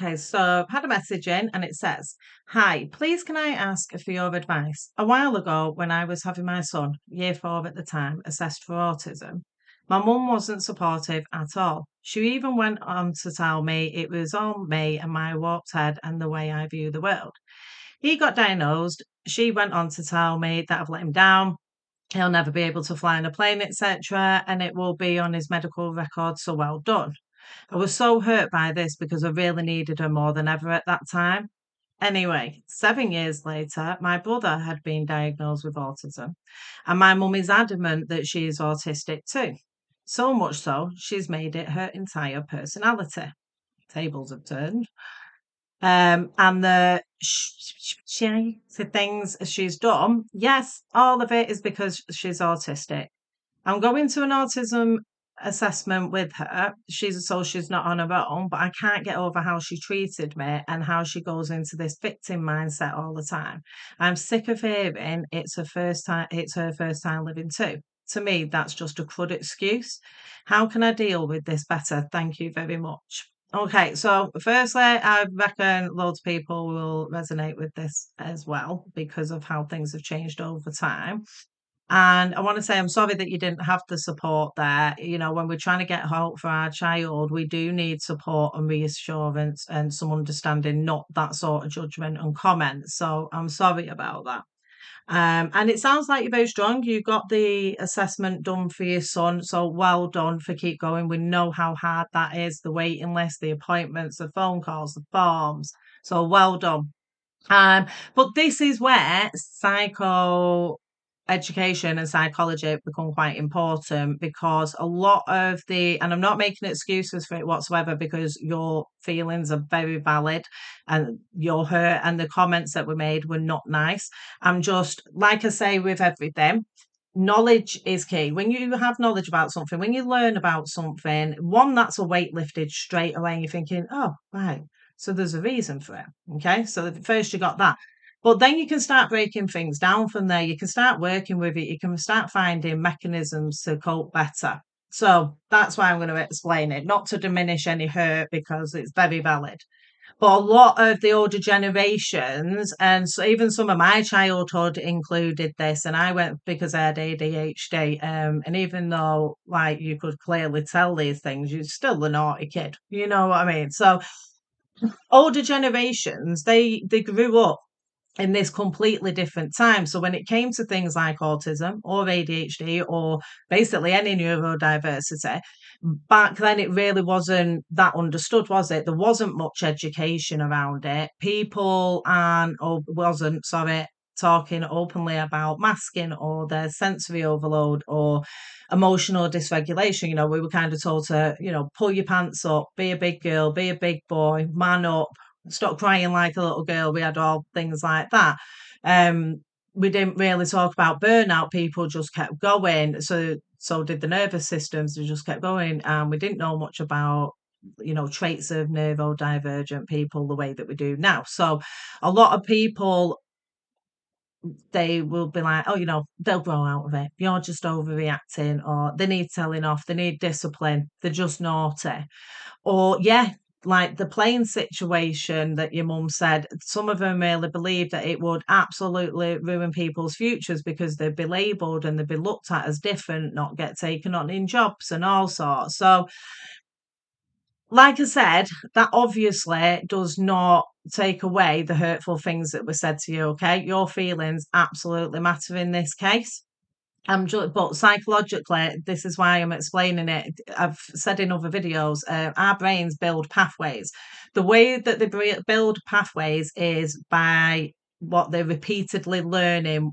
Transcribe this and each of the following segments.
Okay, so I've had a message in and it says, "Hi, please can I ask for your advice? A while ago, when I was having my son, year four at the time, assessed for autism, my mum wasn't supportive at all. She even went on to tell me it was all me and my warped head and the way I view the world. He got diagnosed. She went on to tell me that I've let him down. He'll never be able to fly on a plane, etc., and it will be on his medical record, so well done. I was so hurt by this because I really needed her more than ever at that time. Anyway, 7 years later, my brother had been diagnosed with autism, and my mum is adamant that she is autistic too. So much so, she's made it her entire personality. Tables have turned. And the things she's done, yes, all of it is because she's autistic. I'm going to an autism assessment with her. She's not on her own, but I can't get over how she treated me and how she goes into this victim mindset all the time. I'm sick of hearing it's her first time living too. To me, that's just a crud excuse. How can I deal with this better? Thank you very much. Okay, so firstly, I reckon loads of people will resonate with this as well because of how things have changed over time. And I want to say I'm sorry that you didn't have the support there. You know, when we're trying to get hope for our child, we do need support and reassurance and some understanding, not that sort of judgment and comment. So I'm sorry about that. And it sounds like you're very strong. You got the assessment done for your son, so well done for keep going. We know how hard that is, the waiting list, the appointments, the phone calls, the forms. So well done. Um, but this is where psycho education and psychology become quite important because a lot of and I'm not making excuses for it whatsoever because your feelings are very valid and your hurt and the comments that were made were not nice. I'm just, like I say with everything, knowledge is key. When you have knowledge about something, when you learn about something, one, that's a weight lifted straight away, and you're thinking, oh, right, so there's a reason for it. Okay, so first you got that. But then you can start breaking things down from there. You can start working with it. You can start finding mechanisms to cope better. So that's why I'm going to explain it, not to diminish any hurt because it's very valid. But a lot of the older generations, and so even some of my childhood included this, and I went because I had ADHD. And even though, like, you could clearly tell these things, you're still the naughty kid. You know what I mean? So older generations, they grew up in this completely different time. So when it came to things like autism or ADHD or basically any neurodiversity, back then it really wasn't that understood, was it? There wasn't much education around it. People and or wasn't, sorry, talking openly about masking or their sensory overload or emotional dysregulation. You know, we were kind of told to, pull your pants up, be a big girl, be a big boy, man up, stop crying like a little girl. We had all things like that. Um, we didn't really talk about burnout. People just kept going. So did the nervous systems. They just kept going, and we didn't know much about traits of neurodivergent people the way that we do now. So a lot of people, they will be like, oh, they'll grow out of it. You're just overreacting, or they need telling off, they need discipline, they're just naughty. Or, yeah, like the plane situation that your mum said, some of them really believe that it would absolutely ruin people's futures because they'd be labelled and they'd be looked at as different, not get taken on in jobs and all sorts. So, like I said, that obviously does not take away the hurtful things that were said to you, okay? Your feelings absolutely matter in this case. But psychologically, this is why I'm explaining it. I've said in other videos, our brains build pathways. The way that they build pathways is by what they're repeatedly learning,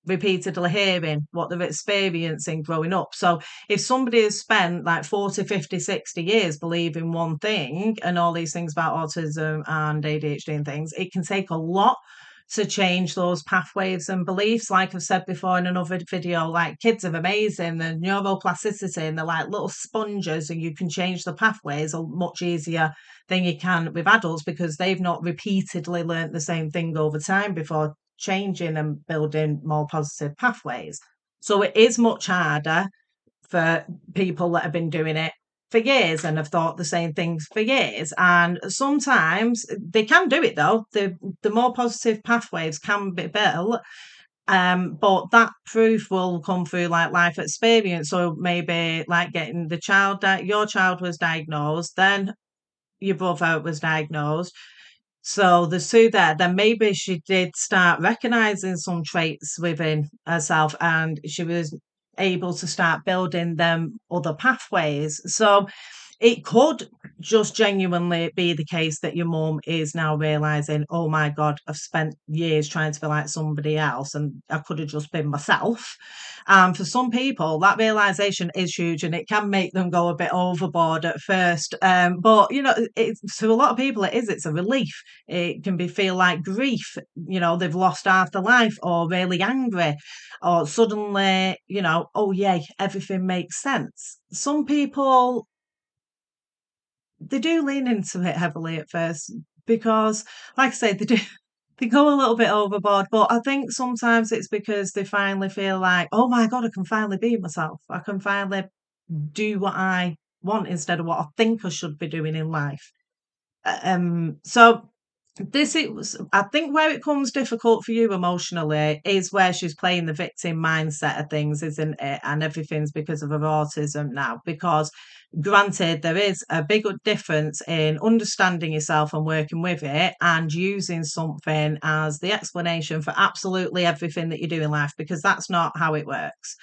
repeatedly hearing, what they're experiencing growing up. So if somebody has spent like 40, 50, 60 years believing one thing and all these things about autism and ADHD and things, it can take a lot to change those pathways and beliefs. Like I've said before in another video, like kids are amazing, the neuroplasticity, and they're like little sponges, and you can change the pathways much easier than you can with adults because they've not repeatedly learnt the same thing over time before changing and building more positive pathways. So it is much harder for people that have been doing it for years and have thought the same things for years. And sometimes they can do it though. The more positive pathways can be built. But that proof will come through like life experience. So maybe like getting the child that your child was diagnosed, then your brother was diagnosed. So there's two there. Then maybe she did start recognizing some traits within herself and she was able to start building them other pathways. So it could just genuinely be the case that your mum is now realizing, oh my God, I've spent years trying to be like somebody else and I could have just been myself. And for some people, that realization is huge and it can make them go a bit overboard at first. But, to a lot of people, it's a relief. It can be feel like grief, they've lost half their life or really angry or suddenly, oh, yay, everything makes sense. Some people they do lean into it heavily at first because, like I say, they do. They go a little bit overboard, but I think sometimes it's because they finally feel like, oh my God, I can finally be myself. I can finally do what I want instead of what I think I should be doing in life. So this is, I think, where it comes difficult for you emotionally is where she's playing the victim mindset of things, isn't it? And everything's because of her autism now. Because granted, there is a big difference in understanding yourself and working with it and using something as the explanation for absolutely everything that you do in life, because that's not how it works.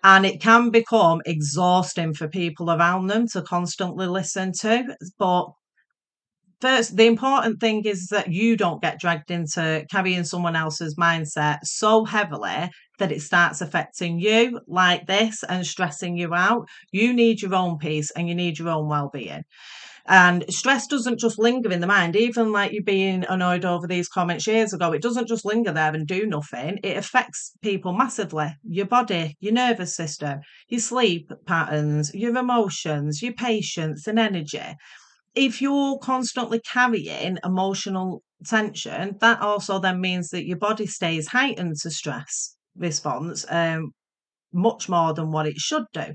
And it can become exhausting for people around them to constantly listen to. But first, the important thing is that you don't get dragged into carrying someone else's mindset so heavily that it starts affecting you like this and stressing you out. You need your own peace and you need your own well-being. And stress doesn't just linger in the mind, even like you being annoyed over these comments years ago, it doesn't just linger there and do nothing. It affects people massively. Your body, your nervous system, your sleep patterns, your emotions, your patience and energy. If you're constantly carrying emotional tension, that also then means that your body stays heightened to stress response, much more than what it should do.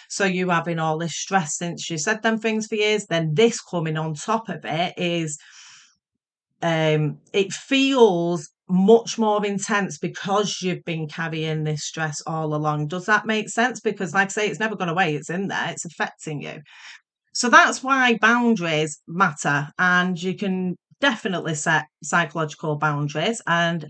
So you having all this stress since you said them things for years, then this coming on top of it is, it feels much more intense because you've been carrying this stress all along. Does that make sense? Because like I say, it's never gone away. It's in there. It's affecting you. So that's why boundaries matter, and you can definitely set psychological boundaries. And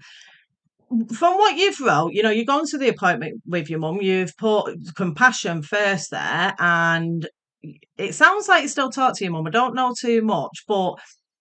from what you've wrote, you've gone to the appointment with your mum, you've put compassion first there, and it sounds like you still talk to your mum. I don't know too much, but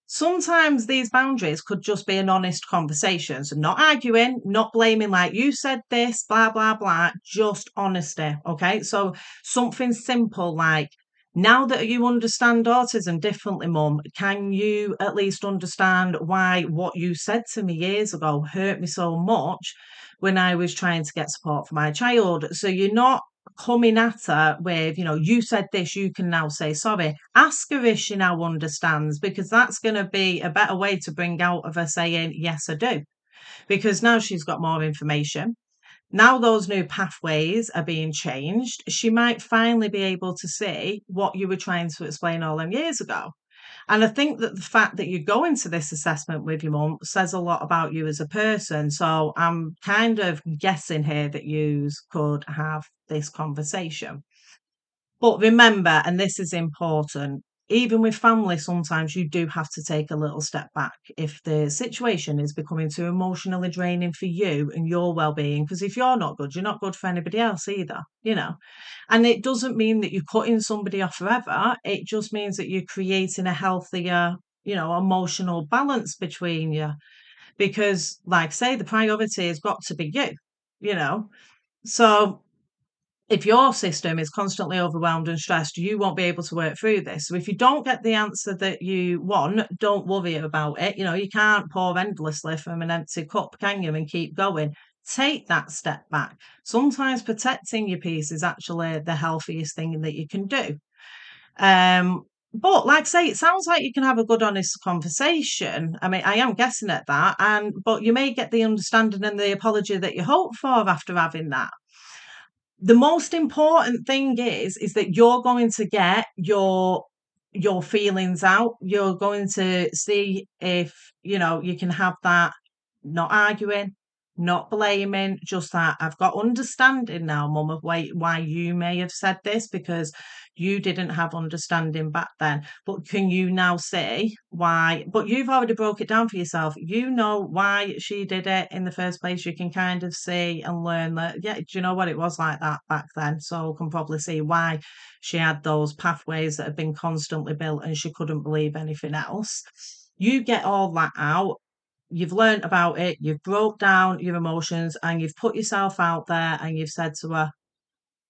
sometimes these boundaries could just be an honest conversation. So not arguing, not blaming like you said this, blah, blah, blah, just honesty. Okay. So something simple like, now that you understand autism differently, mum, can you at least understand why what you said to me years ago hurt me so much when I was trying to get support for my child? So you're not coming at her with, you said this, you can now say sorry. Ask her if she now understands, because that's going to be a better way to bring out of her saying, yes, I do. Because now she's got more information. Now those new pathways are being changed. She might finally be able to see what you were trying to explain all them years ago. And I think that the fact that you go into this assessment with your mum says a lot about you as a person. So I'm kind of guessing here that you could have this conversation. But remember, and this is important, even with family, sometimes you do have to take a little step back if the situation is becoming too emotionally draining for you and your well-being. Because if you're not good, you're not good for anybody else either. And it doesn't mean that you're cutting somebody off forever. It just means that you're creating a healthier, emotional balance between you. Because, like I say, the priority has got to be you know. So if your system is constantly overwhelmed and stressed, you won't be able to work through this. So if you don't get the answer that you want, don't worry about it. You can't pour endlessly from an empty cup, can you, and keep going. Take that step back. Sometimes protecting your peace is actually the healthiest thing that you can do. But like I say, it sounds like you can have a good, honest conversation. I mean, I am guessing at that, but you may get the understanding and the apology that you hope for after having that. The most important thing is that you're going to get your feelings out. You're going to see if, you can have that, not arguing, not blaming, just that I've got understanding now, mum, of why you may have said this, because you didn't have understanding back then. But can you now see why? But you've already broke it down for yourself. You know why she did it in the first place. You can kind of see and learn that, yeah, do you know what, it was like that back then? So can probably see why she had those pathways that had been constantly built and she couldn't believe anything else. You get all that out, you've learnt about it, you've broke down your emotions, and you've put yourself out there, and you've said to her,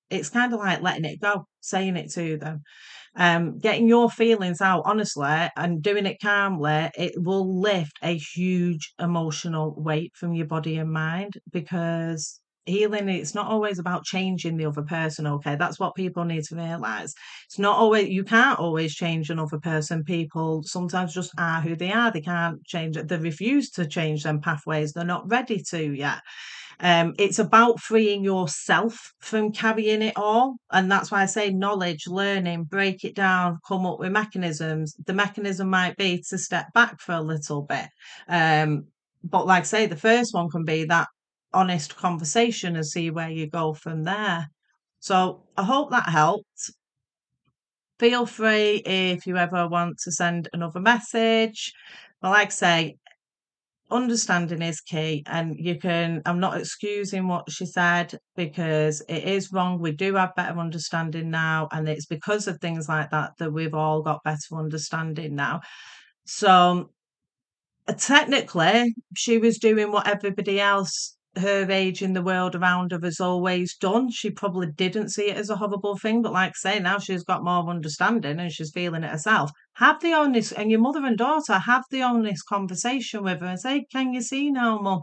it's kind of like letting it go, saying it to them, getting your feelings out honestly and doing it calmly. It will lift a huge emotional weight from your body and mind, because healing, it's not always about changing the other person. Okay, that's what people need to realize. It's not always, you can't always change another person. People sometimes just are who they are. They can't change it, they refuse to change them pathways, they're not ready to yet. It's about freeing yourself from carrying it all. And that's why I say knowledge, learning, break it down, come up with mechanisms. The mechanism might be to step back for a little bit. But like I say, the first one can be that honest conversation and see where you go from there. So I hope that helped. Feel free if you ever want to send another message. But like I say, understanding is key, and I'm not excusing what she said, because it is wrong. We do have better understanding now, and it's because of things like that that we've all got better understanding now. So technically she was doing what everybody else her age in the world around her has always done. She probably didn't see it as a horrible thing, but like I say, now she's got more understanding and she's feeling it herself. Have the honest, and your mother and daughter, have the honest conversation with her and say, can you see now, mum?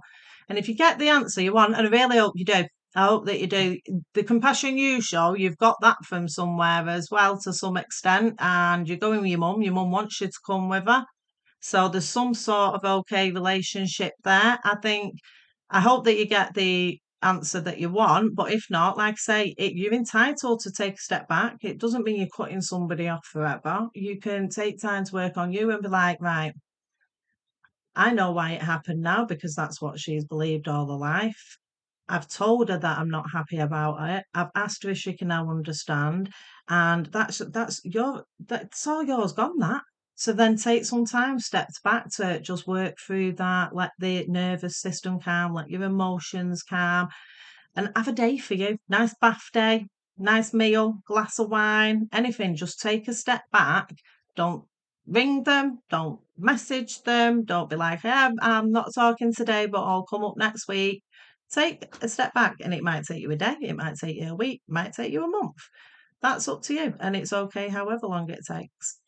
And if you get the answer you want, and I really hope you do, I hope that you do, the compassion you show, you've got that from somewhere as well to some extent, and you're going with your mum wants you to come with her, so there's some sort of okay relationship there. I hope that you get the answer that you want, but if not, like I say, you're entitled to take a step back. It doesn't mean you're cutting somebody off forever. You can take time to work on you and be like, right, I know why it happened now, because that's what she's believed all her life. I've told her that I'm not happy about it. I've asked her if she can now understand, and that's all yours gone. That, so then take some time, steps back to just work through that. Let the nervous system calm, let your emotions calm, and have a day for you. Nice bath day, nice meal, glass of wine, anything. Just take a step back. Don't ring them, don't message them, don't be like, hey, I'm not talking today, but I'll come up next week. Take a step back, and it might take you a day, it might take you a week, it might take you a month. That's up to you, and it's okay however long it takes.